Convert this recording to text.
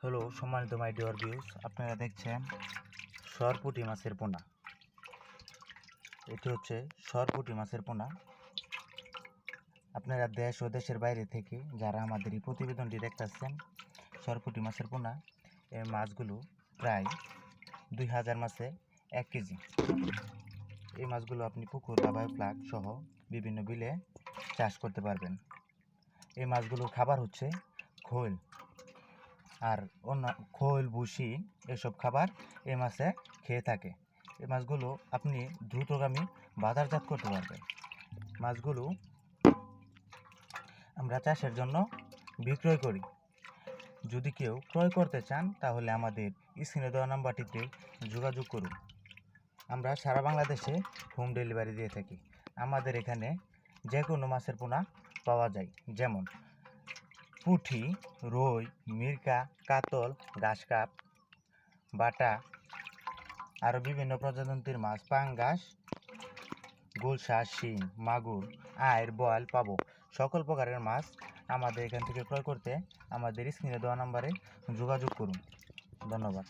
Hello সম্মানিত my dear views, আপনারা দেখছেন সরপুঁটি মাছের পোনা। এটি হচ্ছে সরপুঁটি মাছের পোনা। আপনারা দেশ ও দেশের বাইরে থেকে যারা আমাদের এই প্রতিবেদনটি দেখতেছেন, সরপুঁটি মাছের পোনা এই মাছগুলো প্রায় 2000 মাছে 1 কেজি। এই মাছগুলো আপনি পুকুর বা বায়োফ্লাক সহ বিভিন্ন বিলে চাষ করতে পারবেন। এই মাছগুলোর খাবার হচ্ছে খোল আর অন্য খোল ভুসি এসব খাবার এই মাছে খেয়ে থাকে। এই মাছগুলো আপনি দ্রুতগামী বাজারজাত করতে পারবেন। মাছগুলো আমরা চাষের জন্য বিক্রয় করি। যদি কেউ ক্রয় করতে চান তাহলে আমাদের স্ক্রিনে দেওয়া নাম্বারটিতে যোগাযোগ করুন। আমরা সারা বাংলাদেশে হোম ডেলিভারি দিয়ে থাকি। আমাদের এখানে যে কোনো মাছের পোনা পাওয়া যায়, যেমন পুঁটি, রুই, মিরকা, কাতল, ঘাসকাপ, বাটা, আরও বিভিন্ন প্রজাতির মাছ, পাঙ্গাস, গুলশা, শিং, মাগুর, আইড়, বোয়াল পাবো। সকল প্রকারের মাছ আমাদের এখান থেকে ক্রয় করতে আমাদের স্ক্রিনে দেওয়া নাম্বারে যোগাযোগ করুন। ধন্যবাদ।